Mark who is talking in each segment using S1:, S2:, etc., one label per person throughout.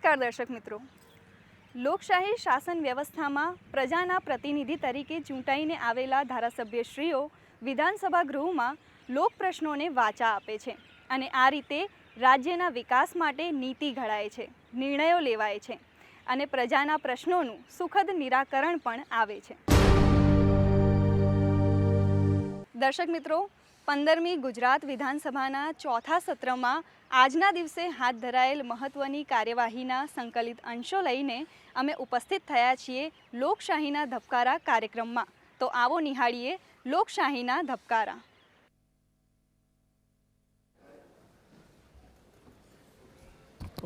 S1: નમસ્કાર દર્શક મિત્રો, લોકશાહી શાસન વ્યવસ્થામાં પ્રજાના પ્રતિનિધિ તરીકે ચૂંટાઈને આવેલા ધારાસભ્યશ્રીઓ વિધાનસભા ગૃહમાં લોક પ્રશ્નોને વાચા આપે છે અને આ રીતે રાજ્યના વિકાસ માટે નીતિ ઘડાય છે, નિર્ણયો લેવાય છે અને પ્રજાના પ્રશ્નોનું સુખદ નિરાકરણ પણ આવે છે। દર્શક મિત્રો, 15મી ગુજરાત વિધાનસભાના ચોથા સત્રમાં આજના દિવસે હાથ ધરાયેલ મહત્વની કાર્યવાહીના સંકલિત અંશો લઈને અમે ઉપસ્થિત થયા છીએ લોકશાહીના ધબકારા કાર્યક્રમમાં। તો આવો નિહાળીએ લોકશાહીના ધબકારા।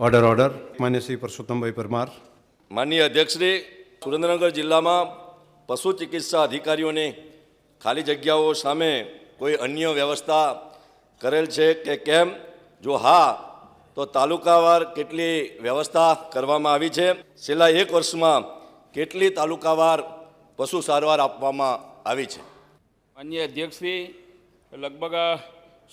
S2: Order order. માન્ય શ્રી પરસોત્તમભાઈ પરમાર।
S3: માનનીય અધ્યક્ષશ્રી, સુરેન્દ્રનગર જિલ્લામાં પશુ ચિકિત્સા અધિકારીઓની ખાલી જગ્યાઓ સામે કોઈ અન્ય વ્યવસ્થા કરેલ છે કે કેમ? જો હા, તો તાલુકાવાર કેટલી વ્યવસ્થા કરવામાં આવી છે? છેલ્લા 1 વર્ષમાં કેટલી તાલુકાવાર પશુ સારવાર આપવામાં આવી છે?
S4: માનનીય અધ્યક્ષશ્રી, લગભગ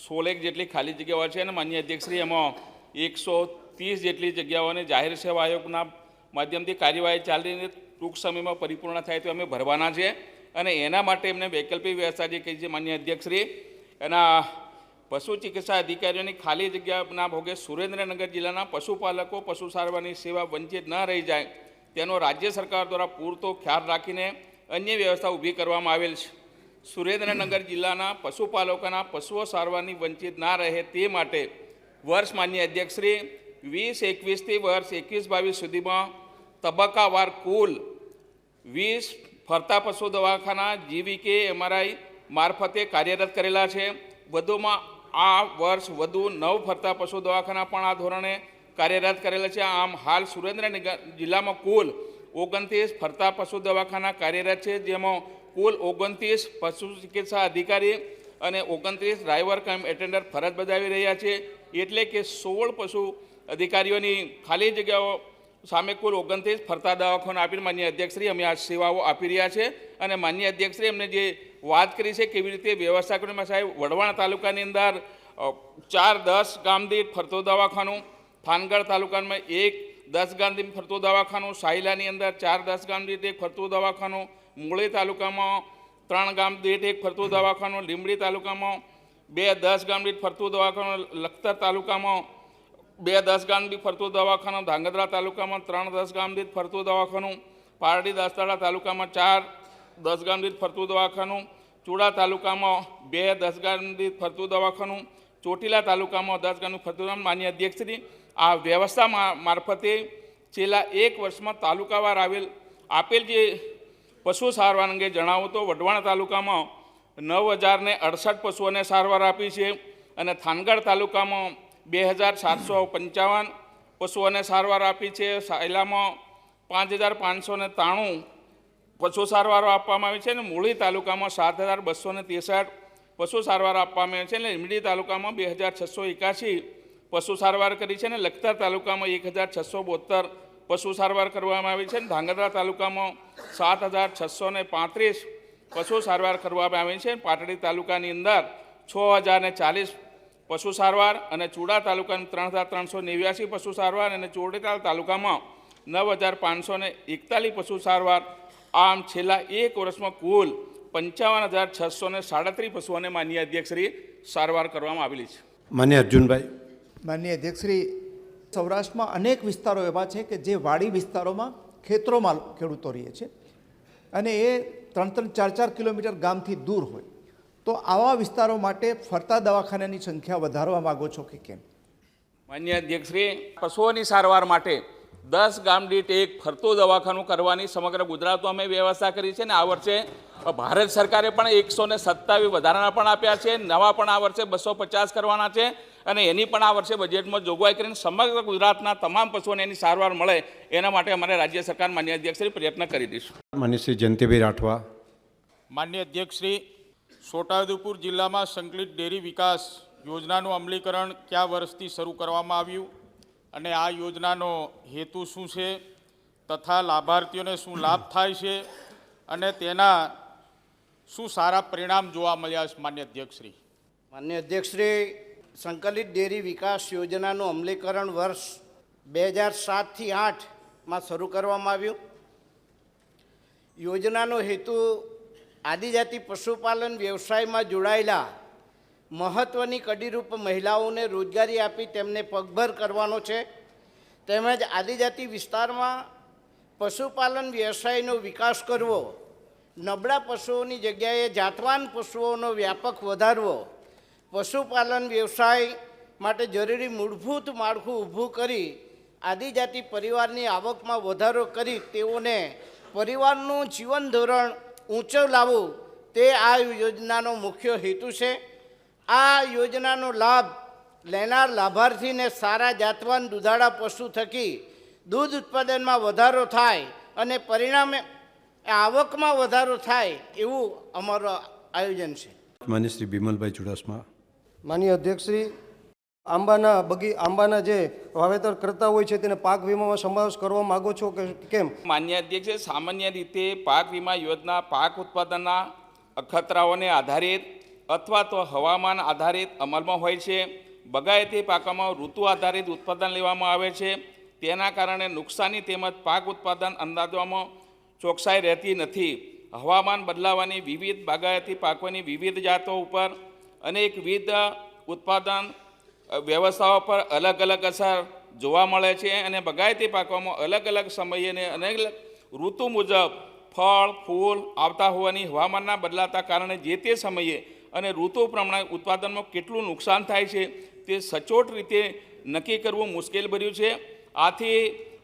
S4: 16 જેટલી ખાલી જગ્યાઓ છે અને માનનીય અધ્યક્ષશ્રી એમાં 130 જેટલી જગ્યાઓને જાહેર સેવા આયોગના માધ્યમથી કાર્યવાહી ચાલીને ટૂંક સમયમાં પરિપૂર્ણ થાય તો અમે ભરવાના છે અને એના માટે એમને વૈકલ્પિક વ્યવસ્થા જે કહી છે માનનીય અધ્યક્ષશ્રી, એના પશુ ચિકિત્સા અધિકારીઓની ખાલી જગ્યાના ભોગે સુરેન્દ્રનગર જિલ્લાના પશુપાલકો પશુ સારવારની સેવા વંચિત ન રહી જાય તેનો રાજ્ય સરકાર દ્વારા પૂરતો ખ્યાલ રાખીને અન્ય વ્યવસ્થા ઊભી કરવામાં આવેલ છે। સુરેન્દ્રનગર જિલ્લાના પશુપાલકોના પશુઓ સારવારની વંચિત ના રહે તે માટે વર્ષ માનનીય અધ્યક્ષશ્રી 2021થી વર્ષ 21-22 સુધીમાં તબક્કાવાર કુલ 20 ફરતા પશુ દવાખાના GVK MRI મારફતે કાર્યરત કરેલા છે। વધુમાં આ વર્ષ વધુ 9 ફરતા પશુ દવાખાના પણ આ ધોરણે કાર્યરત કરેલા છે। આમ હાલ સુરેન્દ્રનગર જિલ્લામાં કુલ 29 ફરતા પશુ દવાખાના કાર્યરત છે, જેમાં કુલ 29 પશુ ચિકિત્સા અધિકારી અને 29 ડ્રાઈવર કમ એટેન્ડર ફરજ બજાવી રહ્યા છે, એટલે કે 16 પશુ અધિકારીઓની ખાલી જગ્યાઓ સામે કુલ 29 ફરતા દવાખાના આપીને માનનીય અધ્યક્ષશ્રી અમે આ સેવાઓ આપી રહ્યા છે। અને માનનીય અધ્યક્ષશ્રી એમને જે વાત કરી છે કેવી રીતે વ્યવસ્થા કરવામાં સાહેબ, વઢવાણ તાલુકાની અંદર 4-10 ગામ દીઠ ફરતું દવાખાનું, થાનગઢ તાલુકામાં 1-10 ગામ દીઠ ફરતું દવાખાનું, સાયલાની અંદર 4-10 ગામ દીઠ 1 ફરતું દવાખાનું, મૂળી તાલુકામાં 3 ગામ દીઠ 1 ફરતું દવાખાનું, લીંબડી તાલુકામાં 2-10 ગામ દીઠ ફરતું દવાખાનું, લખતર તાલુકામાં 2-10 ગામ દીઠ ફરતું દવાખાનું, ધાંગધ્રા તાલુકામાં 3-10 ગામ દીઠ ફરતું દવાખાનું, પારડી દાસતાળા તાલુકામાં 4-10 ગામ દીઠ ફરતું દવાખાનું, ચુડા તાલુકામાં 2-10 ગામ દીઠ ફરતું દવાખાનું, ચોટીલા તાલુકામાં 10 ગામનું ફરતું દવાખાનું। માન્ય અધ્યક્ષશ્રી, આ વ્યવસ્થા મારફતે છેલ્લા 1 વર્ષમાં તાલુકાવાર આપેલ જે પશુ સારવાર અંગે જણાવો તો વઢવાણ તાલુકામાં 9068 પશુઓને સારવાર આપી છે અને થાનગઢ તાલુકામાં 2755 પશુઓને સારવાર આપી છે, સાયલામાં 5593 પશુ સારવારો આપવામાં આવી છે અને મૂળી તાલુકામાં 7263 પશુ સારવાર આપવામાં આવી છે અને લીંબડી તાલુકામાં 2681 પશુ સારવાર કરી છે અને લખતર તાલુકામાં 1672 પશુ સારવાર કરવામાં આવી છે અને ધાંગધ્રા તાલુકામાં 7635 પશુ સારવાર કરવામાં આવી છે। પાટડી તાલુકાની અંદર 6040 પશુ સારવાર અને ચુડા તાલુકામાં 3389 પશુ સારવાર અને ચોટીલા તાલુકામાં 9541 પશુ સારવાર। આમ છેલ્લા 1 વર્ષમાં કુલ 55637 પશુઓને માનનીય અધ્યક્ષશ્રી સારવાર કરવામાં આવેલી છે।
S2: માન્ય અર્જુનભાઈ।
S5: માનનીય અધ્યક્ષશ્રી, સૌરાષ્ટ્રમાં અનેક વિસ્તારો એવા છે કે જે વાડી વિસ્તારોમાં ખેતરોમાં ખેડૂતો રહે છે અને એ 3-4 કિલોમીટર ગામથી દૂર હોય, તો આવા વિસ્તારો માટે ફરતા દવાખાનાની સંખ્યા વધારવા માગો છો કે કેમ?
S4: માનનીય અધ્યક્ષશ્રી, પશુઓની સારવાર માટે 10 ગામ દીઠ 1 ફરતું દવાખાનું કરવાની સમગ્ર ગુજરાતમાં અમે વ્યવસ્થા કરી છે અને આ વર્ષે ભારત સરકારે પણ 127 વધારાના પણ આપ્યા છે, નવા પણ આ વર્ષે 250 કરવાના છે અને એની પણ આ વર્ષે બજેટમાં જોગવાઈ કરીને સમગ્ર ગુજરાતના તમામ પશુઓને એની સારવાર મળે એના માટે અમારે રાજ્ય સરકાર માન્ય અધ્યક્ષશ્રી પ્રયત્ન કરી દઈશું।
S2: માન્ય શ્રી જયંતિભાઈ રાઠવા।
S6: માન્ય અધ્યક્ષશ્રી, છોટાઉદેપુર જિલ્લામાં સંકલિત ડેરી વિકાસ યોજનાનું અમલીકરણ કયા વર્ષથી શરૂ કરવામાં આવ્યું અને આ યોજનાનો હેતુ શું છે તથા લાભાર્થીઓને શું લાભ થાય છે અને તેના શું સારા પરિણામ જોવા મળ્યા છે? માન્ય અધ્યક્ષશ્રી।
S7: માન્ય અધ્યક્ષશ્રી, સંકલિત ડેરી વિકાસ યોજનાનું અમલીકરણ વર્ષ 2007થી 8માં શરૂ કરવામાં આવ્યું. યોજનાનો હેતુ આદિજાતિ પશુપાલન વ્યવસાયમાં જોડાયેલા મહત્ત્વની કડીરૂપ મહિલાઓને રોજગારી આપી તેમને પગભર કરવાનો છે. તેમજ આદિજાતિ વિસ્તારમાં પશુપાલન વ્યવસાયનો વિકાસ કરવો, નબળા પશુઓની જગ્યાએ જાતવાન પશુઓનો વ્યાપક વધારવો, પશુપાલન વ્યવસાય માટે જરૂરી મૂળભૂત માળખું ઊભું કરી આદિજાતિ પરિવારની આવકમાં વધારો કરી તેઓને પરિવારનું જીવન ધોરણ ઊંચો લાવવું તે આ યોજનાનો મુખ્ય હેતુ છે. આ યોજનાનો લાભ લેનાર લાભાર્થીને સારા જાતવાન દુધાળા પશુ થકી દૂધ ઉત્પાદનમાં વધારો થાય અને પરિણામે આવકમાં વધારો થાય એવું અમારું આયોજન છે.
S2: માન્ય શ્રી બિમલભાઈ ચુડાસમા.
S8: માનનીય અધ્યક્ષશ્રી, આંબાના જે વાવેતર કરતા હોય છે તેને પાક વીમામાં સમાવેશ કરવા માગો છો કે કેમ?
S4: માન્ય અધ્યક્ષ, સામાન્ય રીતે પાક વીમા યોજના પાક ઉત્પાદનના અખતરાઓને આધારિત અથવા તો હવામાન આધારિત અમલમાં હોય છે. બગાયતી પાકોમાં ઋતુ આધારિત ઉત્પાદન લેવામાં આવે છે. તેના કારણે નુકસાની તેમજ પાક ઉત્પાદન અંદાજવામાં ચોકસાઈ રહેતી નથી. હવામાન બદલાવાની વિવિધ બાગાયતી પાકોની વિવિધ જાતો ઉપર અનેકવિધ ઉત્પાદન વ્યવસ્થાઓ પર અલગ અલગ અસર જોવા મળે છે અને બગાયતી પાકોમાં અલગ અલગ સમયે અને અનેક ઋતુ મુજબ ફળ ફૂલ આવતા હોવાની હવામાનના બદલાતા કારણે જે તે સમયે અને ઋતુ પ્રમાણે ઉત્પાદનમાં કેટલું નુકસાન થાય છે તે સચોટ રીતે નક્કી કરવું મુશ્કેલભર્યું છે. આથી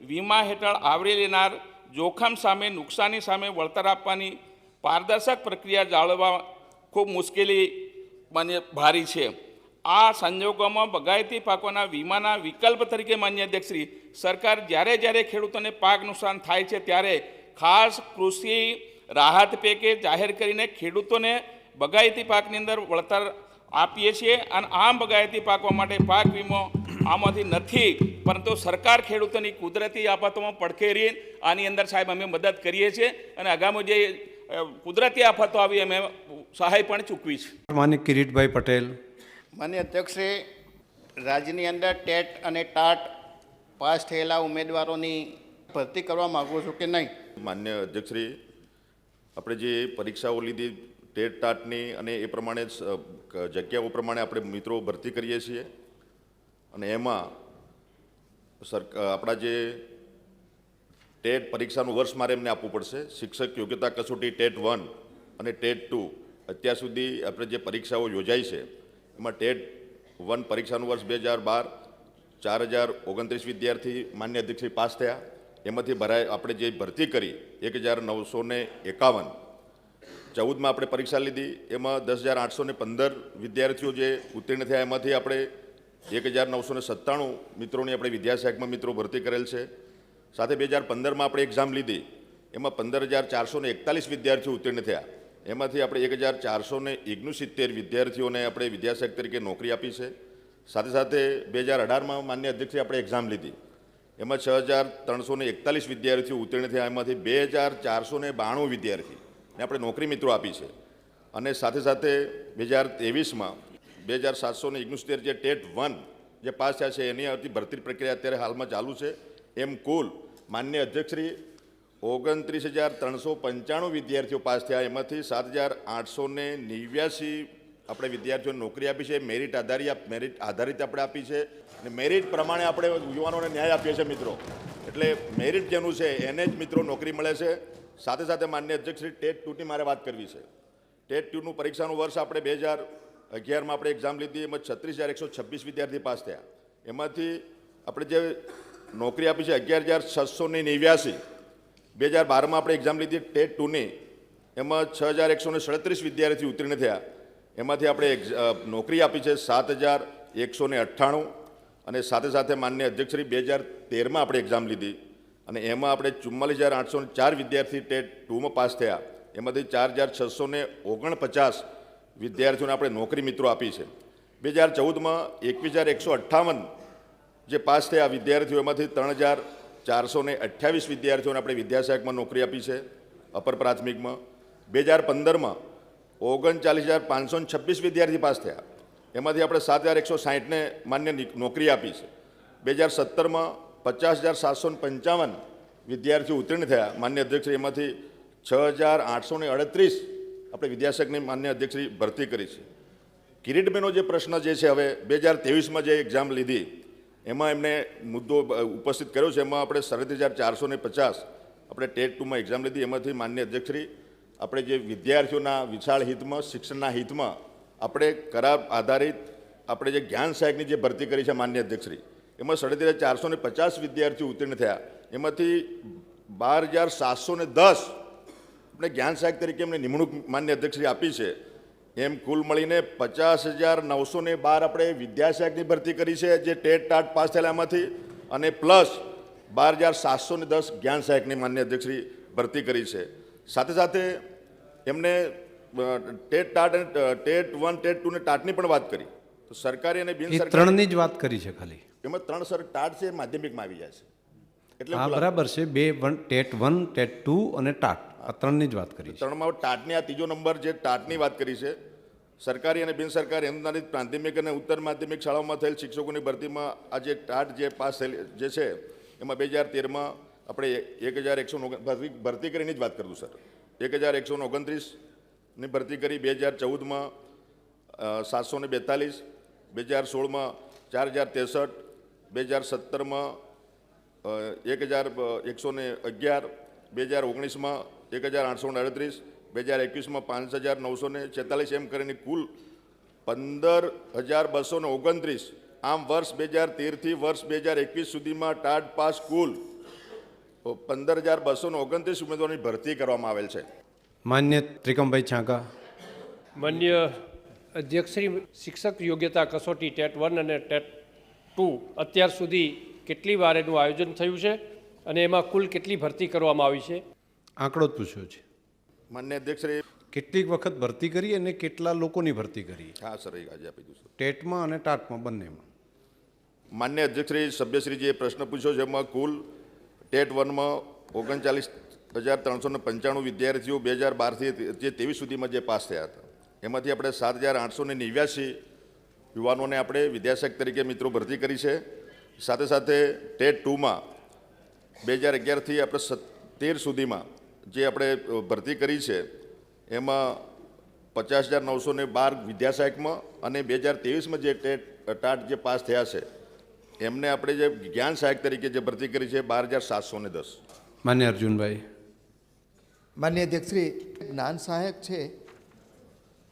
S4: વીમા હેઠળ આવરી લેનાર જોખમ સામે નુકસાની સામે વળતર આપવાની પારદર્શક પ્રક્રિયા જાળવવા ખૂબ મુશ્કેલી ભારી છે. આ સંજોગોમાં બગાયતી પાકોના વીમાના વિકલ્પ તરીકે માન્ય અધ્યક્ષશ્રી, સરકાર જ્યારે ખેડૂતોને પાક નુકસાન થાય છે ત્યારે ખાસ કૃષિ રાહત પેકેજ જાહેર કરીને ખેડૂતોને બગાયતી પાકની અંદર વળતર આપીએ છીએ. અને આમ બગાયતી પાકો માટે પાક વીમો આમાંથી નથી, પરંતુ સરકાર ખેડૂતોની કુદરતી આફતોમાં પડખેરી આની અંદર સાહેબ અમે મદદ કરીએ છીએ અને આગામી જે કુદરતી આફતો આવી અમે સહાય પણ ચૂકવી છે.
S2: માન્ય કિરીટભાઈ પટેલ.
S7: માન્ય અધ્યક્ષે, રાજ્યની અંદર ટેટ અને ટાટ પાસ થયેલા ઉમેદવારોની ભરતી કરવા માગો છો કે નહીં?
S3: માન્ય અધ્યક્ષશ્રી, આપણે જે પરીક્ષાઓ લીધી ટેટ ટાટની અને એ પ્રમાણે જગ્યાઓ પ્રમાણે આપણે મિત્રો ભરતી કરીએ છીએ અને એમાં આપણા જે ટેટ પરીક્ષાનું વર્ષ મારે એમને આપવું પડશે. શિક્ષક યોગ્યતા કસોટી ટેટ 1 અને ટેટ 2 અત્યાર સુધી આપણે જે પરીક્ષાઓ યોજાઈ છે એમાં ટેટ 1 પરીક્ષાનું વર્ષ 2012 4029 વિદ્યાર્થી માન્ય અધ્યક્ષશ્રી પાસ થયા. એમાંથી આપણે જે ભરતી કરી 1951. 14માં આપણે પરીક્ષા લીધી, એમાં 10,815 વિદ્યાર્થીઓ જે ઉત્તીર્ણ થયા. એમાંથી આપણે 1997 મિત્રોની આપણે વિદ્યાશાખમાં મિત્રો ભરતી કરેલ છે. સાથે 2015માં આપણે એક્ઝામ લીધી, એમાં 15,441 વિદ્યાર્થીઓ ઉત્તીર્ણ થયા. એમાંથી આપણે 1,469 વિદ્યાર્થીઓને આપણે વિદ્યાશાખ તરીકે નોકરી આપી છે. સાથે સાથે 2018માં માન્ય અધ્યક્ષે આપણે એક્ઝામ લીધી, એમાં 6,341 વિદ્યાર્થીઓ ઉત્તીર્ણ થયા. એમાંથી 2,492 વિદ્યાર્થીને આપણે નોકરી મિત્રો આપી છે. અને સાથે સાથે 2023માં 2,769 જે ટેટ 1 જે પાસ થયા છે એની ભરતી પ્રક્રિયા અત્યારે હાલમાં ચાલુ છે. એમ કુલ માન્ય અધ્યક્ષશ્રી 29,395 વિદ્યાર્થીઓ પાસ થયા. એમાંથી 7,889 આપણે વિદ્યાર્થીઓને નોકરી આપી છે. મેરિટ આધારિત આપણે આપી છે અને મેરિટ પ્રમાણે આપણે યુવાનોને ન્યાય આપીએ છીએ મિત્રો. એટલે મેરિટ જેનું છે એને જ મિત્રો નોકરી મળે છે. સાથે સાથે માન્ય અધ્યક્ષશ્રી ટેટ 2ની મારે વાત કરવી છે. ટેટ 2નું પરીક્ષાનું વર્ષ આપણે 2011માં આપણે એક્ઝામ લીધી, એમાં 36,126 વિદ્યાર્થી પાસ થયા. એમાંથી આપણે જે નોકરી આપી છે 11,689. 2012માં આપણે એક્ઝામ લીધી ટેટ 2ની, એમાં 6,137 વિદ્યાર્થી ઉત્તીર્ણ થયા. એમાંથી આપણે નોકરી આપી છે 7,198. અને સાથે સાથે માન્ય અધ્યક્ષશ્રી 2013માં આપણે એક્ઝામ લીધી અને એમાં આપણે 44,804 વિદ્યાર્થી ટેટ 2માં પાસ થયા. એમાંથી 4,649 વિદ્યાર્થીઓને આપણે નોકરી મિત્રો આપી છે. 2014માં 21,158 જે પાસ થયા વિદ્યાર્થીઓ, એમાંથી 3,428 વિદ્યાર્થીઓને આપણે વિદ્યાશાખમાં નોકરી આપી છે અપર પ્રાથમિકમાં. 2015માં 39,526 વિદ્યાર્થી પાસ થયા, એમાંથી આપણે 7,160ને માન્ય નોકરી આપી છે. 2017માં 50,755 વિદ્યાર્થીઓ ઉત્તીર્ણ થયા માન્ય અધ્યક્ષશ્રી. એમાંથી 6,838 આપણે વિદ્યાશાખની માન્ય અધ્યક્ષશ્રી ભરતી કરી છે. કિરીટબેનનો જે પ્રશ્ન જે છે, હવે 2023માં જે એક્ઝામ લીધી એમાં એમને મુદ્દો ઉપસ્થિત કર્યો છે. એમાં આપણે 37,450 આપણે ટેટ 2માં એક્ઝામ લીધી. એમાંથી માન્ય અધ્યક્ષશ્રી આપણે જે વિદ્યાર્થીઓના વિશાળ હિતમાં, શિક્ષણના હિતમાં આપણે કરાર આધારિત આપણે જે જ્ઞાન સહાયકની જે ભરતી કરી છે માન્ય અધ્યક્ષશ્રી, એમાં 37,450 વિદ્યાર્થીઓ ઉત્તીર્ણ થયા. એમાંથી 12,710 આપણે જ્ઞાન સહાયક તરીકે એમને નિમણૂક માન્ય અધ્યક્ષશ્રી આપી છે. એમ કુલ મળીને 50,912 આપણે વિદ્યાસહાયકની ભરતી કરી છે જે ટેટ ટાટ પાસ થયેલા એમાંથી, અને પ્લસ 12,710 જ્ઞાન સહાયકની માન્ય અધ્યક્ષશ્રી ભરતી કરી છે. સાથે સાથે એમને ટેટ ટાટ અને ટેટ 1, ટેટ 2 ને ટાટની પણ વાત કરી. તો સરકારી અને બિન સરકારી
S2: ત્રણની જ વાત કરી છે ખાલી.
S3: એમાં 3 સર ટાટ છે માધ્યમિકમાં આવી જાય છે. એટલે
S2: હા બરાબર છે. 2 ટેટ 1, ટેટ 2 અને ટાટ, આ ત્રણની જ વાત કરી છે.
S3: 3માં ટાટની આ ત્રીજો નંબર જે ટાટની વાત કરી છે. સરકારી અને બિન સરકારી અનુદાનિત પ્રાથમિક અને ઉત્તર માધ્યમિક શાળાઓમાં થયેલ શિક્ષકોની ભરતીમાં આ જે ટાટ જે પાસ થયેલી જે છે એમાં 2013માં આપણે 1,129 ભરતી કરીને જ વાત કરું સર. 1,129ની ભરતી કરી. 2014માં 742, 2016માં 4,063, 2017માં 1,111, 2019માં 1,838, 2021માં 5,946, એમ કરીને કુલ 15,229. આમ વર્ષ 2013થી વર્ષ 2021 સુધીમાં ટાટ પાસ કુલ 15,229 ઉમેદવારોની ભરતી કરવામાં આવેલ છે.
S2: માન્ય ત્રિકમભાઈ છાંકા.
S9: માન્ય અધ્યક્ષશ્રી, શિક્ષક યોગ્યતા કસોટી ટેટ 1 અને ટેટ 2 અત્યાર સુધી કેટલી વાર એનું આયોજન થયું છે અને એમાં કુલ કેટલી ભરતી કરવામાં આવી છે?
S2: આંકડો જ પૂછ્યો છે.
S3: માન્ય અધ્યક્ષશ્રી.
S2: કેટલીક વખત ભરતી કરી અને કેટલા લોકોની ભરતી કરી?
S3: હા સર, આજે આપી દઉં સર.
S2: ટેટમાં અને ટાટમાં બંનેમાં.
S3: માન્ય અધ્યક્ષશ્રી, સભ્યશ્રી જે પ્રશ્ન પૂછ્યો છે એમાં કુલ ટેટ 1માં 39,395 વિદ્યાર્થીઓ 2012થી જે 23 સુધીમાં જે પાસ થયા હતા, એમાંથી આપણે 7,889 યુવાનોને આપણે વિદ્યાસહાયક તરીકે મિત્રો ભરતી કરી છે. સાથે સાથે ટેટ 2માં 2011થી આપણે 13 સુધીમાં જે આપણે ભરતી કરી છે એમાં 50,912 વિદ્યાસહાયકમાં, અને 2023માં જે ટેટ ટાટ જે પાસ થયા છે એમને આપણે જે જ્ઞાન સહાયક તરીકે જે ભરતી કરી છે 12,710.
S2: માન્ય અર્જુનભાઈ.
S5: માન્ય અધ્યક્ષશ્રી, જ્ઞાન સહાયક છે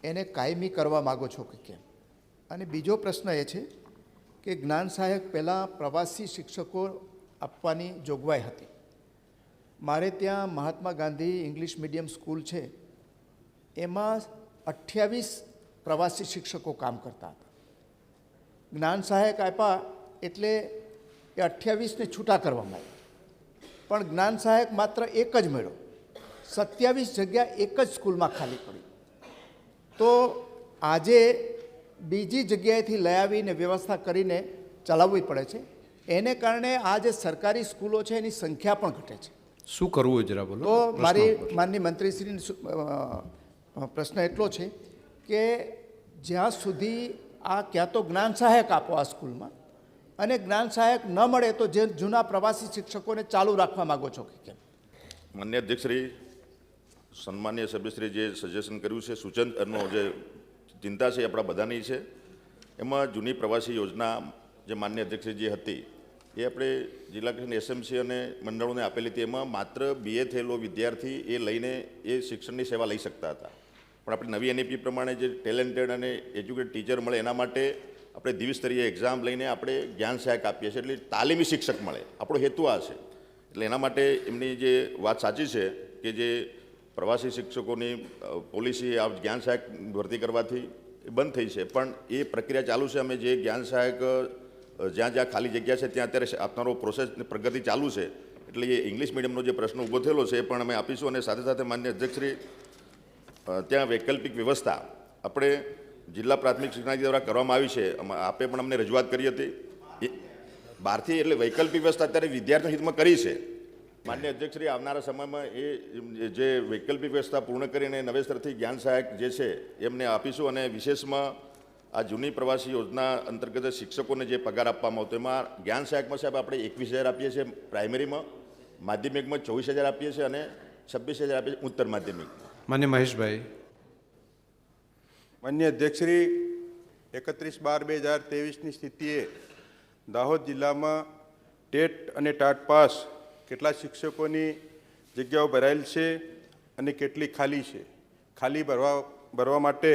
S5: એને કાયમી કરવા માગો છો કે કેમ? અને બીજો પ્રશ્ન એ છે કે જ્ઞાન સહાયક પહેલાં પ્રવાસી શિક્ષકો આપવાની જોગવાઈ હતી. મારે ત્યાં Mahatma Gandhi English medium school છે, એમાં 28 પ્રવાસી શિક્ષકો કામ કરતા હતા. જ્ઞાન સહાયક આપ્યા એટલે એ 28ને છૂટા કરવામાં આવ્યા, પણ જ્ઞાન સહાયક માત્ર એક જ મળ્યો. 27 જગ્યા એક જ સ્કૂલમાં ખાલી પડી. તો આજે બીજી જગ્યાએથી લઈ આવીને વ્યવસ્થા કરીને ચલાવવી પડે છે. એને કારણે આ જે સરકારી સ્કૂલો છે એની સંખ્યા પણ ઘટે છે.
S2: શું કરવું જરા બોલો.
S5: તો મારી માનની મંત્રીશ્રીનો પ્રશ્ન એટલો છે કે જ્યાં સુધી આ ક્યાં તો જ્ઞાન સહાયક આપો આ સ્કૂલમાં, અને જ્ઞાન સહાયક ન મળે તો જે જૂના પ્રવાસી શિક્ષકોને ચાલુ રાખવા માગો છો કે કેમ?
S3: માન્ય અધ્યક્ષશ્રી, સન્માનીય સભ્યશ્રી જે સજેશન કર્યું છે, સૂચનનો જે ચિંતા છે એ આપણા બધાની છે. એમાં જૂની પ્રવાસી યોજના જે માન્ય અધ્યક્ષશ્રી જે હતી એ આપણે જિલ્લા કક્ષાની એસએમસી અને મંડળોને આપેલી હતી. એમાં માત્ર BA થયેલો વિદ્યાર્થી એ લઈને એ શિક્ષણની સેવા લઈ શકતા હતા. પણ આપણે નવી NEP પ્રમાણે જે ટેલેન્ટેડ અને એજ્યુકેટેડ ટીચર મળે એના માટે આપણે દ્વિસ્તરીય એક્ઝામ લઈને આપણે જ્ઞાન સહાયક આપીએ છીએ, એટલે તાલીમી શિક્ષક મળે. આપણો હેતુ આ છે. એટલે એના માટે એમની જે વાત સાચી છે કે જે પ્રવાસી શિક્ષકોની પોલિસી આ જ્ઞાન સહાયક ભરતી કરવાથી બંધ થઈ છે, પણ એ પ્રક્રિયા ચાલુ છે. અમે જે જ્ઞાન સહાયક જ્યાં જ્યાં ખાલી જગ્યા છે ત્યાં અત્યારે આપનારો પ્રોસેસ પ્રગતિ ચાલુ છે. એટલે એ ઇંગ્લિશ મીડિયમનો જે પ્રશ્ન ઊભો થયેલો છે એ પણ અમે આપીશું. અને સાથે સાથે માન્ય અધ્યક્ષશ્રી, ત્યાં વૈકલ્પિક વ્યવસ્થા આપણે જિલ્લા પ્રાથમિક શિક્ષણ દ્વારા કરવામાં આવી છે. આપે પણ અમને રજૂઆત કરી હતી બહારથી, એટલે વૈકલ્પિક વ્યવસ્થા અત્યારે વિદ્યાર્થીના હિતમાં કરી છે. માન્ય અધ્યક્ષશ્રી, આવનારા સમયમાં એ જે વૈકલ્પિક વ્યવસ્થા પૂર્ણ કરીને નવેસરથી જ્ઞાન સહાયક જે છે એમને આપીશું. અને વિશેષમાં
S10: આ જૂની પ્રવાસી યોજના અંતર્ગત શિક્ષકોને જે પગાર આપવામાં આવતો એમાં જ્ઞાન સહાયકમાં સાહેબ આપણે 21,000 આપીએ છીએ પ્રાઇમરીમાં, માધ્યમિકમાં 24,000 આપીએ છીએ અને 26,000 આપીએ છીએ ઉત્તર માધ્યમિક.
S2: માન્ય મહેશભાઈ.
S11: માન્ય અધ્યક્ષશ્રી, 31/12/2023ની સ્થિતિએ દાહોદ જિલ્લામાં ટેટ અને ટાટ પાસ કેટલા શિક્ષકોની જગ્યાઓ ભરાયેલ છે અને કેટલી ખાલી છે? ખાલી ભરવા માટે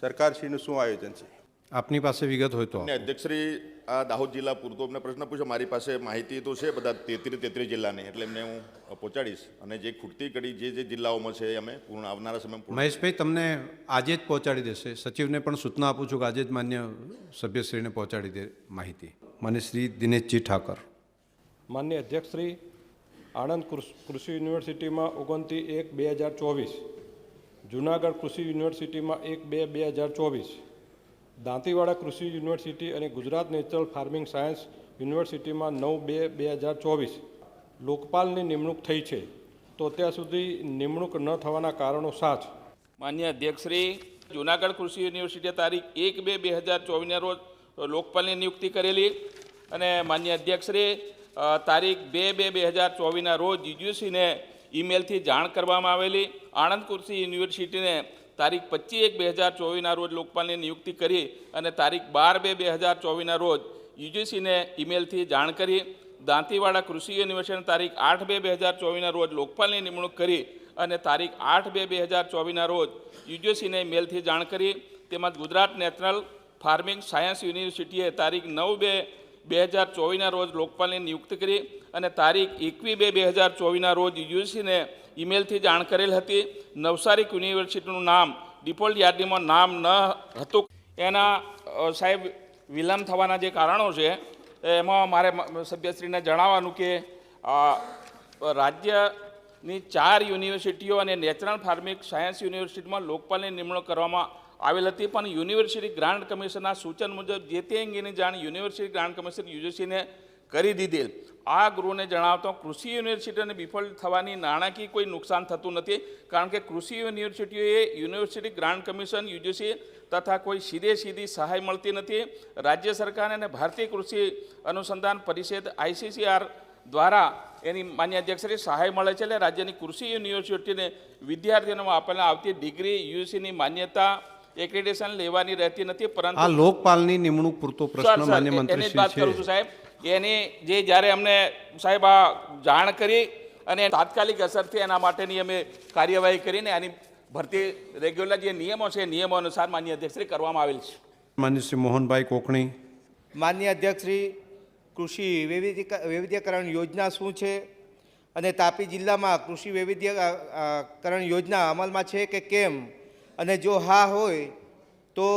S11: સરકારશ્રીનું શું આયોજન છે?
S2: આપની પાસે વિગત હોય તો.
S10: અને અધ્યક્ષશ્રી, આ દાહોદ જિલ્લા પૂરતો અમને પ્રશ્ન પૂછ્યો, મારી પાસે માહિતી તો છે બધા 33 જિલ્લાની, એટલે એમને હું પહોંચાડીશ અને જે ખૂટતી કડી જે જિલ્લાઓમાં છે એ અમે પૂર્ણ આવનારા સમયમાં.
S2: મહેશભાઈ, તમને આજે જ પહોંચાડી દેશે. સચિવને પણ સૂચના આપું છું કે આજે જ માન્ય સભ્યશ્રીને પહોંચાડી દે માહિતી. માન્ય શ્રી દિનેશજી ઠાકર.
S9: માન્ય અધ્યક્ષશ્રી, આણંદ કૃષિ યુનિવર્સિટીમાં 29/1/2024, જૂનાગઢ કૃષિ યુનિવર્સિટીમાં 1/2/2024, દાંતીવાડા કૃષિ યુનિવર્સિટી અને ગુજરાત નેચરલ ફાર્મિંગ સાયન્સ યુનિવર્સિટીમાં 9/2/2024 લોકપાલની નિમણૂક થઈ છે, તો ત્યાં સુધી નિમણૂક ન થવાના કારણો શા છે?
S4: માન્ય અધ્યક્ષશ્રી, જૂનાગઢ કૃષિ યુનિવર્સિટીએ તારીખ 1/2/2024ના રોજ લોકપાલની નિયુક્તિ કરેલી અને માન્ય અધ્યક્ષશ્રી તારીખ 2/2/2024ના રોજ યુજીસીને ઈમેલથી જાણ કરવામાં આવેલી. આણંદ કૃષિ યુનિવર્સિટીને તારીખ 25/1/2024ના રોજ લોકપાલની નિયુક્તિ કરી અને તારીખ 12/2/2024ના રોજ યુજીસીને ઈમેલથી જાણ કરી. દાંતીવાડા કૃષિ યુનિવર્સિટીને તારીખ 8/2/2024ના રોજ લોકપાલની નિમણૂક કરી અને તારીખ 8/2/2024ના રોજ યુજીસીને ઈમેલથી જાણ કરી. તેમજ ગુજરાત નેશનલ ફાર્મિંગ સાયન્સ યુનિવર્સિટીએ તારીખ 9/2/2024ના રોજ લોકપાલની નિયુક્તિ કરી અને તારીખ 21/2/2024ના રોજ યુજીસીને ઈમેલથી જાણ કરેલ હતી. નવસારી યુનિવર્સિટીનું નામ ડિફોલ્ટ યાદીમાં નામ ન હતું, એના સાહેબ વિલંબ થવાના જે કારણો છે એમાં મારે સભ્યશ્રીને જણાવવાનું કે રાજ્યની 4 યુનિવર્સિટીઓ અને નેચરલ ફાર્મિંગ સાયન્સ યુનિવર્સિટીમાં લોકપાલની નિમણૂક કરવામાં આવેલ હતી, પણ યુનિવર્સિટી ગ્રાન્ટ કમિશનના સૂચન મુજબ જે તે અંગેની જાણ યુનિવર્સિટી ગ્રાન્ટ કમિશન યુજીસીને કરી દીધેલ. આ ગૃહને જણાવતો કૃષિ યુનિવર્સિટીને ડિફોલ્ટ થવાની નાણાકીય કોઈ નુકસાન થતું નથી, કારણ કે કૃષિ યુનિવર્સિટીઓએ યુનિવર્સિટી ગ્રાન્ટ કમિશન યુજીસી તથા કોઈ સીધી સહાય મળતી નથી. રાજ્ય સરકાર અને ભારતીય કૃષિ અનુસંધાન પરિષદ ICCR દ્વારા એની માન્ય અધ્યક્ષશ્રી સહાય મળે છે. એટલે રાજ્યની કૃષિ યુનિવર્સિટીને વિદ્યાર્થીઓને આપવામાં આવતી ડિગ્રી યુજીસીની માન્યતા એક્રેડિટેશન લેવાની રહેતી નથી. પરંતુ
S2: આ લોકપાલની નિમણૂક પૂરતો પ્રશ્ન માન્ય મંત્રીશ્રી છે
S4: સાહેબ, એની જે જ્યારે અમને સાહેબ આ જાણ કરી અને તાત્કાલિક અસરથી એના માટેની અમે કાર્યવાહી કરીને આની ભરતી રેગ્યુલર જે નિયમો છે નિયમો અનુસાર માન્ય અધ્યક્ષશ્રી કરવામાં આવેલ છે.
S2: માન્ય શ્રી મોહનભાઈ કોકણી.
S5: માન્ય અધ્યક્ષશ્રી, કૃષિ વૈવિધ્યકરણ યોજના શું છે અને તાપી જિલ્લામાં કૃષિ વૈવિધ્યકરણ યોજના અમલમાં છે કે કેમ, અને જો હા હોય તો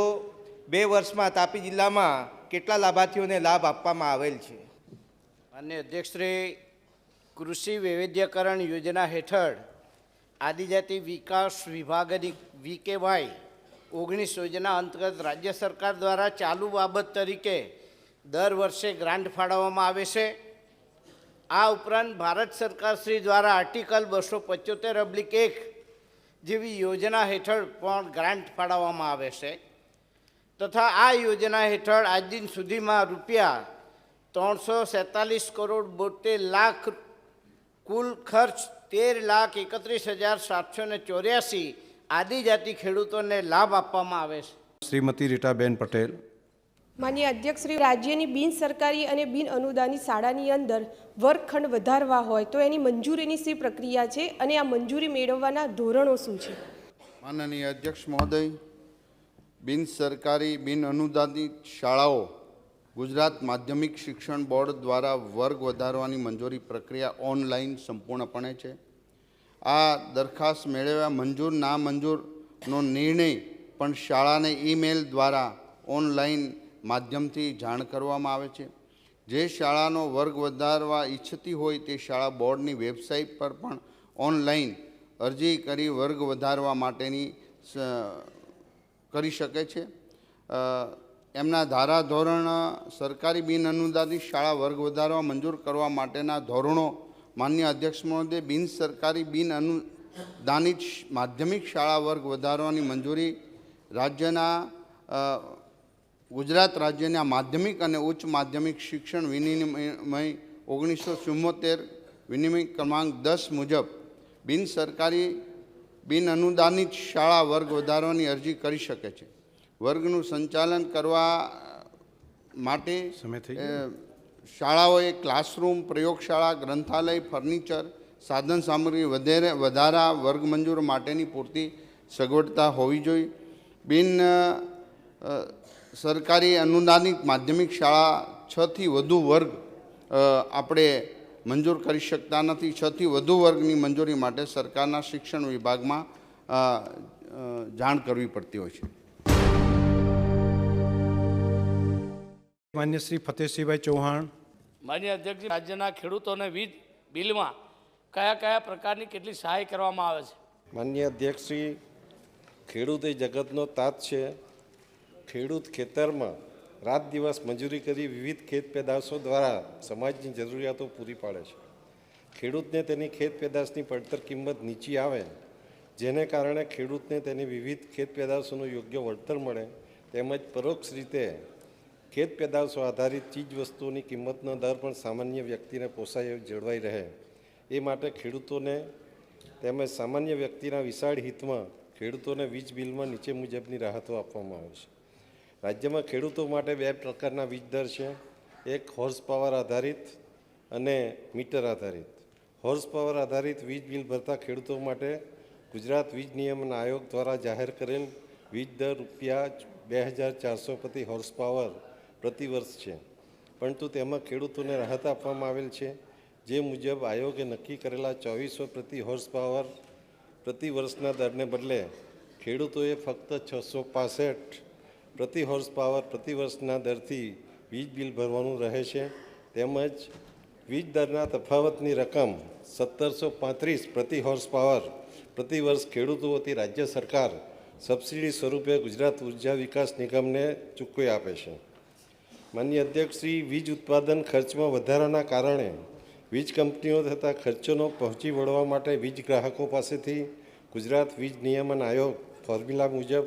S5: 2 વર્ષમાં તાપી જિલ્લામાં કેટલા લાભાર્થીઓને લાભ આપવામાં આવેલ છે?
S7: માન્ય અધ્યક્ષશ્રી, કૃષિ વૈવિધ્યકરણ યોજના હેઠળ આદિજાતિ વિકાસ વિભાગની VKY 19 યોજના અંતર્ગત રાજ્ય સરકાર દ્વારા ચાલુ બાબત તરીકે દર વર્ષે ગ્રાન્ટ ફાળવવામાં આવે છે. આ ઉપરાંત ભારત સરકાર શ્રી દ્વારા આર્ટિકલ 275/1 જેવી યોજના હેઠળ પણ ગ્રાન્ટ ફાળવવામાં આવે છે તથા આ યોજના હેઠળ આજ દિન સુધીમાં રૂપિયા 347 કરોડ 72 લાખ કુલ ખર્ચ 13,31,784 આદિજાતિ ખેડૂતોને લાભ આપવામાં આવે છે.
S2: શ્રીમતી રીટાબેન પટેલ.
S12: માન્ય અધ્યક્ષશ્રી, રાજ્યની બિન સરકારી અને બિન અનુદાનિત શાળાની અંદર વર્ગખંડ વધારવા હોય તો એની મંજૂરીની શી પ્રક્રિયા છે અને આ મંજૂરી મેળવવાના ધોરણો શું છે?
S13: માનનીય અધ્યક્ષ મહોદય, બિન સરકારી બિન અનુદાનિત શાળાઓ ગુજરાત માધ્યમિક શિક્ષણ બોર્ડ દ્વારા વર્ગ વધારવાની મંજૂરી પ્રક્રિયા ઓનલાઈન સંપૂર્ણપણે છે. આ દરખાસ્ત મેળવ્યા મંજૂર ના મંજૂરનો નિર્ણય પણ શાળાને ઈમેલ દ્વારા ઓનલાઈન માધ્યમથી જાણ કરવામાં આવે છે. જે શાળાનો વર્ગ વધારવા ઈચ્છતી હોય તે શાળા બોર્ડની વેબસાઇટ પર પણ ઓનલાઈન અરજી કરી વર્ગ વધારવા માટેની કરી શકે છે. એમના ધારાધોરણ સરકારી બિન અનુદાનિત શાળા વર્ગ વધારવા મંજૂર કરવા માટેના ધોરણો માન્ય અધ્યક્ષ મહોદય, બિન સરકારી બિન અનુદાનિત માધ્યમિક શાળા વર્ગ વધારવાની મંજૂરી રાજ્યના ગુજરાત રાજ્યના માધ્યમિક અને ઉચ્ચ માધ્યમિક શિક્ષણ વિનિમય 1974 વિનિમય ક્રમાંક 10 મુજબ બિન સરકારી બિન અનુદાનિત શાળા વર્ગ વધારવાની અરજી કરી શકે છે. વર્ગનું સંચાલન કરવા માટે શાળાઓએ ક્લાસરૂમ, પ્રયોગશાળા, ગ્રંથાલય, ફર્નિચર, સાધન સામગ્રી વધારા વર્ગ મંજૂર માટેની પૂરતી સગવડતા હોવી જોઈએ. બિન સરકારી અનુદાનિત માધ્યમિક શાળા 6 થી વધુ વર્ગ આપણે મંજૂર કરી શકતા નથી. 6 થી વધુ વર્ગની મંજૂરી માટે સરકારના શિક્ષણ વિભાગમાં જાણ કરવી પડતી હોય છે.
S2: માન્ય શ્રી ફતેહસિંહભાઈ ચૌહાણ.
S14: માન્ય અધ્યક્ષ, રાજ્યના ખેડૂતોને વીજ બિલમાં કયા કયા પ્રકારની કેટલી સહાય કરવામાં આવે છે?
S15: માન્ય અધ્યક્ષ શ્રી, ખેડૂત એ જગતનો તાત છે. ખેડૂત ખેતરમાં રાત દિવસ મજૂરી કરી વિવિધ ખેત પેદાશો દ્વારા સમાજની જરૂરિયાતો પૂરી પાડે છે. ખેડૂતને તેની ખેત પેદાશની પડતર કિંમત નીચી આવે, જેને કારણે ખેડૂતને તેની વિવિધ ખેત પેદાશોનું યોગ્ય વળતર મળે, તેમજ પરોક્ષ રીતે ખેત પેદાશો આધારિત ચીજ વસ્તુઓની કિંમતનો દર પણ સામાન્ય વ્યક્તિને પોસાય જળવાઈ રહે, એ માટે ખેડૂતોને તેમજ સામાન્ય વ્યક્તિના વિશાળ હિતમાં ખેડૂતોને વીજ બિલમાં નીચે મુજબની રાહતો આપવામાં આવે છે. રાજ્યમાં ખેડૂતો માટે 2 પ્રકારના વીજ દર છે. એક હોર્સ પાવર આધારિત અને મીટર આધારિત. હોર્સ પાવર આધારિત વીજ બિલ ભરતા ખેડૂતો માટે ગુજરાત વીજ નિયમન આયોગ દ્વારા જાહેર કરેલ વીજ દર ₹2400 પ્રતિ હોર્સ પાવર પ્રતિ વર્ષ છે, પરંતુ તેમાં ખેડૂતોને રાહત આપવામાં આવેલ છે, જે મુજબ આયોગે નક્કી કરેલા 2400 પ્રતિ હોર્સ પાવર પ્રતિ વર્ષના દરને બદલે ખેડૂતોએ ફક્ત 665 પ્રતિ હોર્સ પાવર પ્રતિ વર્ષના દરથી વીજ બિલ ભરવાનું રહે છે. તેમજ વીજ દરના તફાવતની રકમ 1735 પ્રતિ હોર્સ પાવર પ્રતિ વર્ષ ખેડૂતો વતી રાજ્ય સરકાર સબસિડી સ્વરૂપે ગુજરાત ઉર્જા વિકાસ નિગમને ચૂકવી આપે છે. માન્ય અધ્યક્ષ શ્રી, વીજ ઉત્પાદન ખર્ચમાં વધારાના કારણે વીજ કંપનીઓ થતા ખર્ચોનો પહોંચી વળવા માટે વીજ ગ્રાહકો પાસેથી ગુજરાત વીજ નિયમન આયોગ ફોર્મ્યુલા મુજબ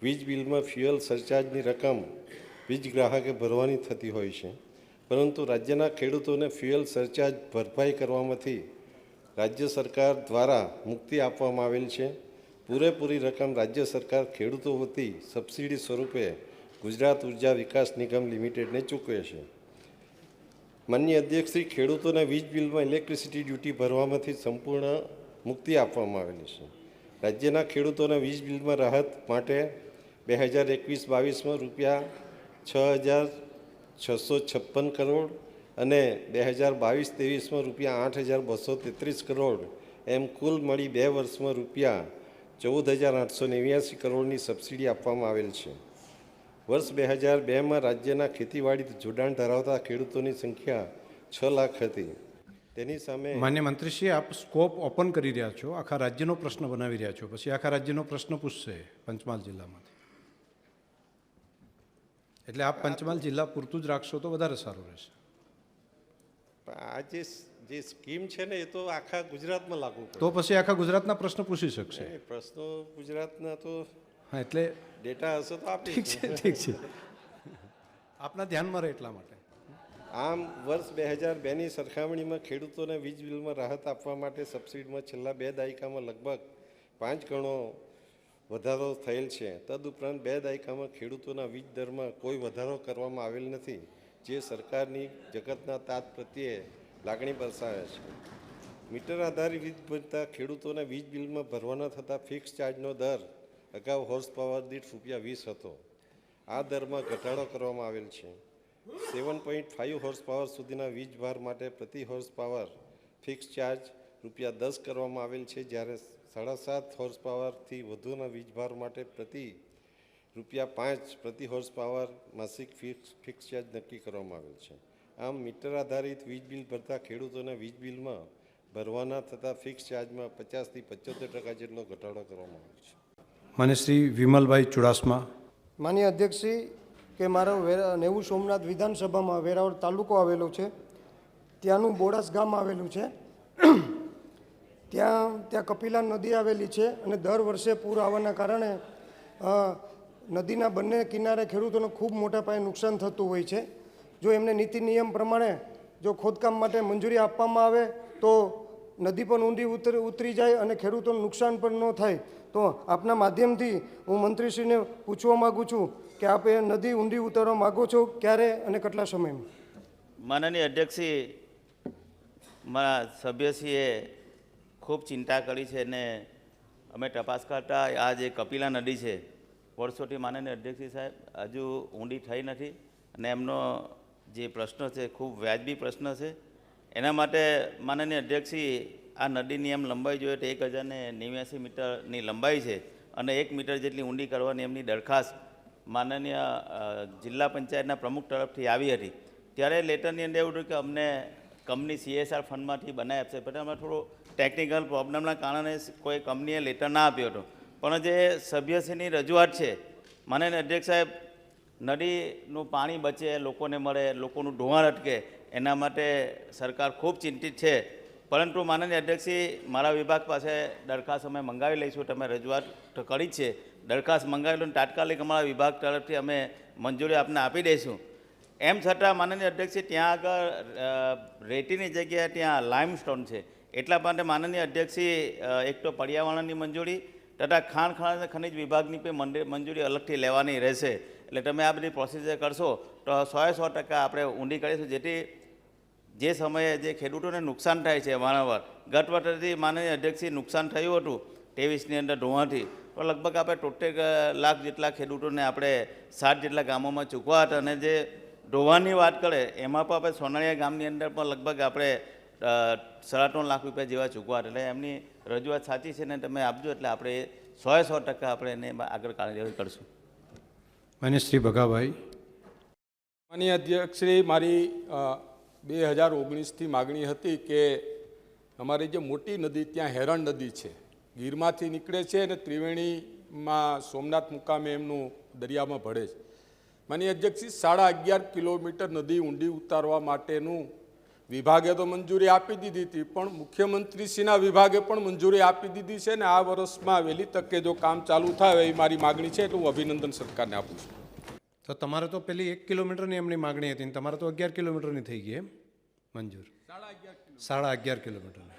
S15: વીજ બિલમાં ફ્યુઅલ સરચાર્જની રકમ વીજ ગ્રાહકે ભરવાની થતી હોય છે, પરંતુ રાજ્યના ખેડૂતોને ફ્યુઅલ સરચાર્જ ભરપાઈ કરવામાંથી રાજ્ય સરકાર દ્વારા મુક્તિ આપવામાં આવેલ છે. પૂરેપૂરી રકમ રાજ્ય સરકાર ખેડૂતો વતી સબસિડી સ્વરૂપે ગુજરાત ઉર્જા વિકાસ નિગમ લિમિટેડને ચૂકવે છે. માન્ય અધ્યક્ષ શ્રી, ખેડૂતોને વીજ બિલમાં ઇલેક્ટ્રિસિટી ડ્યુટી ભરવામાંથી સંપૂર્ણ મુક્તિ આપવામાં આવેલી છે. રાજ્યના ખેડૂતોને વીજ બિલમાં રાહત માટે 2021-22માં ₹6,656 કરોડ અને 2022-23માં ₹8,233 કરોડ એમ કુલ મળી 2 વર્ષમાં ₹14,889 કરોડની સબસિડી આપવામાં આવેલ છે. વર્ષ 2002માં રાજ્યના ખેતીવાડી જોડાણ ધરાવતા ખેડૂતોની સંખ્યા 6 લાખ હતી. તેની સામે
S2: માન્ય મંત્રીશ્રી, આપ સ્કોપ ઓપન કરી રહ્યા છો, આખા રાજ્યનો પ્રશ્ન બનાવી રહ્યા છો, પછી આખા રાજ્યનો પ્રશ્ન પૂછશે પંચમહાલ જિલ્લામાંથી. એટલે આપ પંચમહાલ જિલ્લા પૂરતું જ રાખશો તો વધારે સારું રહેશે.
S15: આ જે સ્કીમ છે ને, એ તો આખા ગુજરાતમાં લાગુ પડે,
S2: તો પછી આખા ગુજરાતના પ્રશ્ન પૂછી શકશે.
S15: પ્રશ્નો ગુજરાતના તો
S2: હા, એટલે
S15: ડેટા હશે તો આપી.
S2: ઠીક છે, આપના ધ્યાનમાં રહે એટલા માટે.
S15: આમ વર્ષ 2002ની સરખામણીમાં ખેડૂતોને વીજ બિલમાં રાહત આપવા માટે સબસિડીમાં છેલ્લા 2 દાયકામાં લગભગ 5 ગણો વધારો થયેલ છે. તદુપરાંત 2 દાયકામાં ખેડૂતોના વીજ દરમાં કોઈ વધારો કરવામાં આવેલ નથી, જે સરકારની જગતના તાત પ્રત્યે લાગણી દર્શાવે છે. મીટર આધારિત વીજ ભરતા ખેડૂતોને વીજ બિલમાં ભરવાના થતા ફિક્સ ચાર્જનો દર અગાઉ હોર્સ પાવર દીઠ ₹20 હતો. આ દરમાં ઘટાડો કરવામાં આવેલ છે. 7.5 હોર્સ પાવર સુધીના વીજ ભાર માટે પ્રતિ હોર્સ પાવર ફિક્સ ચાર્જ ₹10 કરવામાં આવેલ છે, જ્યારે 7.5 હોર્સ પાવરથી વધુના વીજ ભાર માટે ₹5 પ્રતિ હોર્સ પાવર માસિક ફિક્સ ચાર્જ નક્કી કરવામાં આવેલ છે. આમ મીટર આધારિત વીજ બિલ ભરતા ખેડૂતોને વીજ બિલમાં ભરવાના થતા ફિક્સ ચાર્જમાં 50 થી 75% જેટલો ઘટાડો કરવામાં આવ્યો છે.
S2: માન્ય શ્રી વિમલભાઈ ચુડાસમા.
S8: માન્ય અધ્યક્ષશ્રી, કે મારો નેવું સોમનાથ વિધાનસભામાં વેરાવળ તાલુકો આવેલો છે, ત્યાંનું બોડાસ ગામ આવેલું છે. ત્યાં કપિલા નદી આવેલી છે અને દર વર્ષે પૂર આવવાના કારણે નદીના બંને કિનારે ખેડૂતોને ખૂબ મોટા પાયે નુકસાન થતું હોય છે. જો એમને નીતિ નિયમ પ્રમાણે જો ખોદકામ માટે મંજૂરી આપવામાં આવે તો નદી પણ ઊંડી ઉતરી જાય અને ખેડૂતોને નુકસાન પણ ન થાય. તો આપના માધ્યમથી હું મંત્રીશ્રીને પૂછવા માગું છું કે આપ એ નદી ઊંડી ઉતારવા માગો છો ક્યારે અને કેટલા સમયમાં?
S16: માનનીય અધ્યક્ષશ્રી, મારા સભ્યશ્રીએ ખૂબ ચિંતા કરી છે અને અમે તપાસ કરતા આ જે કપિલા નદી છે વર્ષોથી માનનીય અધ્યક્ષશ્રી સાહેબ હજુ ઊંડી થઈ નથી અને એમનો જે પ્રશ્ન છે ખૂબ વ્યાજબી પ્રશ્ન છે. એના માટે માનનીય અધ્યક્ષશ્રી આ નદીની એમ લંબાઈ જોઈએ તો 1089 મીટરની લંબાઈ છે અને 1 મીટર જેટલી ઊંડી કરવાની એમની દરખાસ્ત માનનીય જિલ્લા પંચાયતના પ્રમુખ તરફથી આવી હતી. ત્યારે લેટરની અંદર એવું હતું કે અમને કંપની CSR ફંડમાંથી બનાવી આપશે, પણ અમે થોડું ટેકનિકલ પ્રોબ્લેમના કારણે કોઈ કંપનીએ લેટર ના આપ્યો હતો. પણ જે સભ્યશ્રીની રજૂઆત છે માનનીય અધ્યક્ષ સાહેબ, નદીનું પાણી બચે, લોકોને મળે, લોકોનું ધોવાણ અટકે, એના માટે સરકાર ખૂબ ચિંતિત છે. પરંતુ માનનીય અધ્યક્ષશ્રી, મારા વિભાગ પાસે દરખાસ્ત અમે મંગાવી લઈશું. તમે રજૂઆત તો કરી જ છે, દરખાસ્ત મંગાવી લો, તાત્કાલિક અમારા વિભાગ તરફથી અમે મંજૂરી આપને આપી દઈશું. એમ છતાં માનનીય અધ્યક્ષશ્રી, ત્યાં આગળ રેતીની જગ્યાએ ત્યાં લાઇમસ્ટોન છે. એટલા માટે માનનીય અધ્યક્ષશ્રી, એક તો પર્યાવરણની મંજૂરી તથા ખાણ ખનિજ વિભાગની પણ મંજૂરી અલગથી લેવાની રહેશે. એટલે તમે આ બધી પ્રોસિજર કરશો તો 100% આપણે ઊંડી કરીશું, જેથી જે સમયે જે ખેડૂતોને નુકસાન થાય છે વારંવાર, ગત વર્ષથી માનનીય અધ્યક્ષશ્રી નુકસાન થયું હતું 23ની અંદર ધોવાથી, તો લગભગ આપણે 73 લાખ જેટલા ખેડૂતોને આપણે 7 જેટલા ગામોમાં ચૂકવા હતા. અને જે ધોવાણની વાત કરે એમાં પણ આપણે સોનાળિયા ગામની અંદર પણ લગભગ આપણે 3.5 લાખ રૂપિયા જેવા ચૂકવા. એટલે એમની રજૂઆત સાચી છે ને તમે આપજો, એટલે આપણે 100% આપણે એને આગળ કાર્યવાહી કરશું.
S2: માન્ય શ્રી ભગાભાઈ.
S17: માનનીય અધ્યક્ષશ્રી, મારી 2019થી માગણી હતી કે અમારી જે મોટી નદી ત્યાં હેરણ નદી છે, ગીરમાંથી નીકળે છે અને ત્રિવેણીમાં સોમનાથ મુકામે એમનું દરિયામાં ભળે છે. માનનીય અધ્યક્ષશ્રી, 11.5 કિલોમીટર નદી ઊંડી ઉતારવા માટેનું વિભાગે તો મંજૂરી આપી દીધી હતી, પણ મુખ્યમંત્રીશ્રીના વિભાગે પણ મંજૂરી આપી દીધી છે ને આ વર્ષમાં વહેલી તકે જો કામ ચાલુ થાય એ મારી માગણી છે, એટલે હું અભિનંદન સરકારને આપું છું.
S2: તો તમારે તો પેલી 1 કિલોમીટરની એમની માગણી હતી ને તમારે તો 11 કિલોમીટરની થઈ ગઈ એમ મંજૂર? 11.5 કિલોમીટરની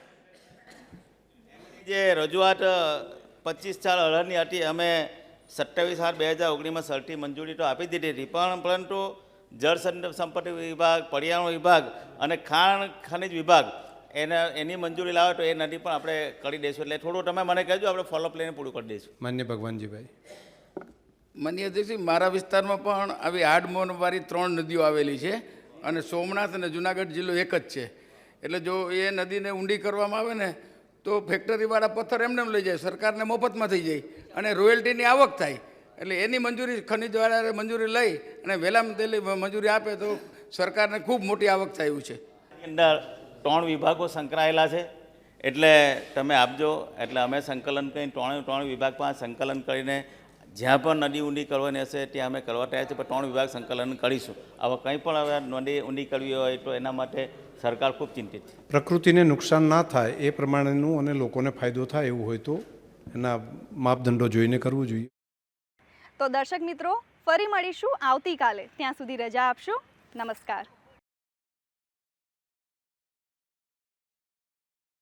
S16: જે રજૂઆત 25/4/18ની હતી, અમે 27/8/2019માં સરટી મંજૂરી તો આપી દીધી હતી, પરંતુ જળ સંપત્તિ વિભાગ, પર્યાવરણ વિભાગ અને ખાણ ખનિજ વિભાગ એની મંજૂરી લાવે તો એ નદી પણ આપણે કરી દઈશું. એટલે થોડું તમે મને કહેજો, આપણે ફોલોઅપ લઈને પૂરું કરી દઈશું.
S2: માન્ય ભગવાનજીભાઈ.
S18: માન્ય અધ્યક્ષ, મારા વિસ્તારમાં પણ આવી આડમોનવાળી 3 નદીઓ આવેલી છે અને સોમનાથ અને જુનાગઢ જિલ્લો એક જ છે. એટલે જો એ નદીને ઊંડી કરવામાં આવે ને તો ફેક્ટરીવાળા પથ્થર એમને લઈ જાય, સરકારને મફતમાં થઈ જાય અને રોયલ્ટીની આવક થાય. એટલે એની મંજૂરી ખનિજવાળાએ મંજૂરી લઈ અને વહેલામાં વહેલી મંજૂરી આપે તો સરકારને ખૂબ મોટી આવક થાય એવું છે.
S16: અંદર 3 વિભાગો સંકળાયેલા છે, એટલે તમે આપજો. એટલે અમે સંકલન કરીને 3 વિભાગ પાસે સંકલન કરીને જ્યાં પણ નદી ઊંડી કરવાની હશે ત્યાં અમે કરવા તૈયાર છે, પણ 3 વિભાગ સંકલન કરીશું. હવે કંઈ પણ હવે નદી ઊંડી કરવી હોય તો એના માટે સરકાર ખૂબ ચિંતિત છે.
S2: પ્રકૃતિને નુકસાન ના થાય એ પ્રમાણેનું અને લોકોને ફાયદો થાય એવું હોય તો એના માપદંડો જોઈને કરવું જોઈએ.
S1: તો દર્શક મિત્રો, ફરી મળીશું આવતીકાલે. ત્યાં સુધી રજા આપશો. નમસ્કાર.